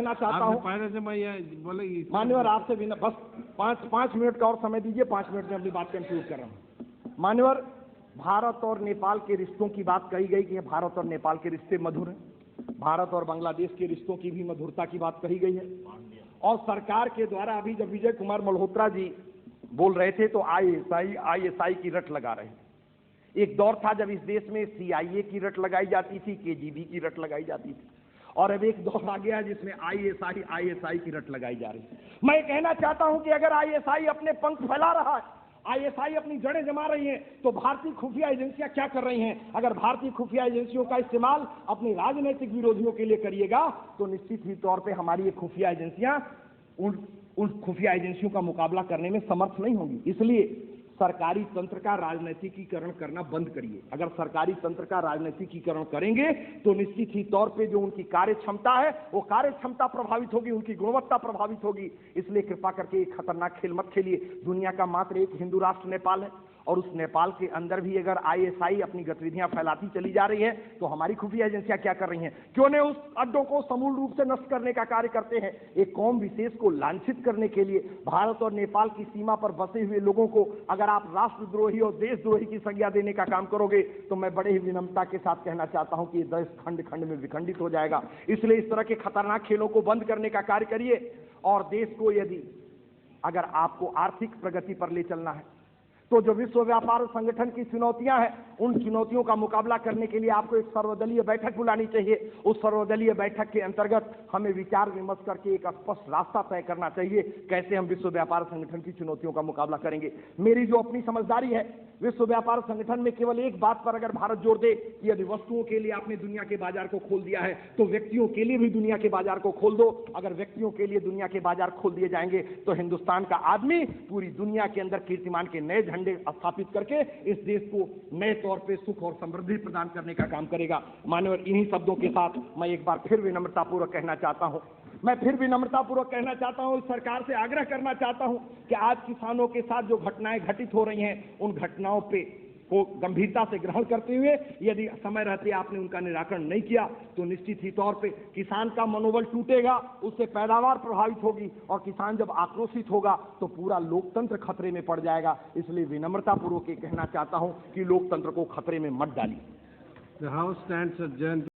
कहना चाहता हूँ, पहले से मैं ये बोले मान्यवर आपसे भी बस 5 मिनट का और समय दीजिए, 5 मिनट में अपनी बात कंक्लूड कर रहा हूँ। मान्यवर, भारत और नेपाल के रिश्तों की बात कही गई कि भारत और नेपाल के रिश्ते मधुर हैं, भारत और बांग्लादेश के रिश्तों की भी मधुरता की बात कही गई है। और सरकार के द्वारा अभी जब विजय कुमार मल्होत्रा जी बोल रहे थे तो आईएसआई की रट लगा रहे थे। एक दौर था जब इस देश में CIA की रट लगाई जाती थी, KGB की रट लगाई जाती थी, और अब एक दौर आ गया जिसमें ISI की रट लगाई जा रही है। मैं कहना चाहता हूं कि अगर ISI अपने पंख फैला रहा है, ISI अपनी जड़ें जमा रही हैं, तो भारतीय खुफिया एजेंसियां क्या कर रही हैं? अगर भारतीय खुफिया एजेंसियों का इस्तेमाल अपने राजनीतिक विरोधियों के लिए करिएगा तो निश्चित ही तौर पर हमारी ये खुफिया एजेंसियां उन खुफिया एजेंसियों का मुकाबला करने में समर्थ नहीं होंगी। इसलिए सरकारी तंत्र का राजनीतिकीकरण करना बंद करिए। अगर सरकारी तंत्र का राजनीतिकीकरण करेंगे तो निश्चित ही तौर पे जो उनकी कार्य क्षमता है वो कार्य क्षमता प्रभावित होगी, उनकी गुणवत्ता प्रभावित होगी। इसलिए कृपा करके एक खतरनाक खेल मत खेलिए। दुनिया का मात्र एक हिंदू राष्ट्र नेपाल है, और उस नेपाल के अंदर भी अगर ISI अपनी गतिविधियां फैलाती चली जा रही है तो हमारी खुफिया एजेंसियां क्या कर रही हैं? क्यों नहीं उस अड्डों को समूल रूप से नष्ट करने का कार्य करते हैं? एक कौम विशेष को लांछित करने के लिए भारत और नेपाल की सीमा पर बसे हुए लोगों को अगर आप राष्ट्रद्रोही और देशद्रोही की संज्ञा देने का काम करोगे तो मैं बड़े ही विनम्रता के साथ कहना चाहता हूं कि ये देश खंड खंड में विखंडित हो जाएगा। इसलिए इस तरह के खतरनाक खेलों को बंद करने का कार्य करिए। और देश को यदि अगर आपको आर्थिक प्रगति पर ले चलना है तो जो विश्व व्यापार संगठन की चुनौतियां हैं, उन चुनौतियों का मुकाबला करने के लिए आपको एक सर्वदलीय बैठक बुलानी चाहिए। उस सर्वदलीय बैठक के अंतर्गत हमें विचार विमर्श करके एक स्पष्ट रास्ता तय करना चाहिए कैसे हम विश्व व्यापार संगठन की चुनौतियों का मुकाबला करेंगे। मेरी जो अपनी समझदारी है, विश्व व्यापार संगठन में केवल एक बात पर अगर भारत जोर दे कि यदि वस्तुओं के लिए आपने दुनिया के बाजार को खोल दिया है तो व्यक्तियों के लिए भी दुनिया के बाजार को खोल दो। अगर व्यक्तियों के लिए दुनिया के बाजार खोल दिए जाएंगे तो हिंदुस्तान का आदमी पूरी दुनिया के अंदर कीर्तिमान के नए झंडे स्थापित करके इस देश को नए तौर पे सुख और समृद्धि प्रदान करने का काम करेगा। माननीय, इन्हीं शब्दों के साथ मैं एक बार फिर विनम्रतापूर्वक कहना चाहता हूं, सरकार से आग्रह करना चाहता हूं कि आज किसानों के साथ जो घटनाएं घटित हो रही हैं उन घटनाओं पे को गंभीरता से ग्रहण करते हुए यदि समय रहते आपने उनका निराकरण नहीं किया तो निश्चित ही तौर पे किसान का मनोबल टूटेगा, उससे पैदावार प्रभावित होगी, और किसान जब आक्रोशित होगा तो पूरा लोकतंत्र खतरे में पड़ जाएगा। इसलिए विनम्रतापूर्वक कहना चाहता हूं कि लोकतंत्र को खतरे में मत डालिए।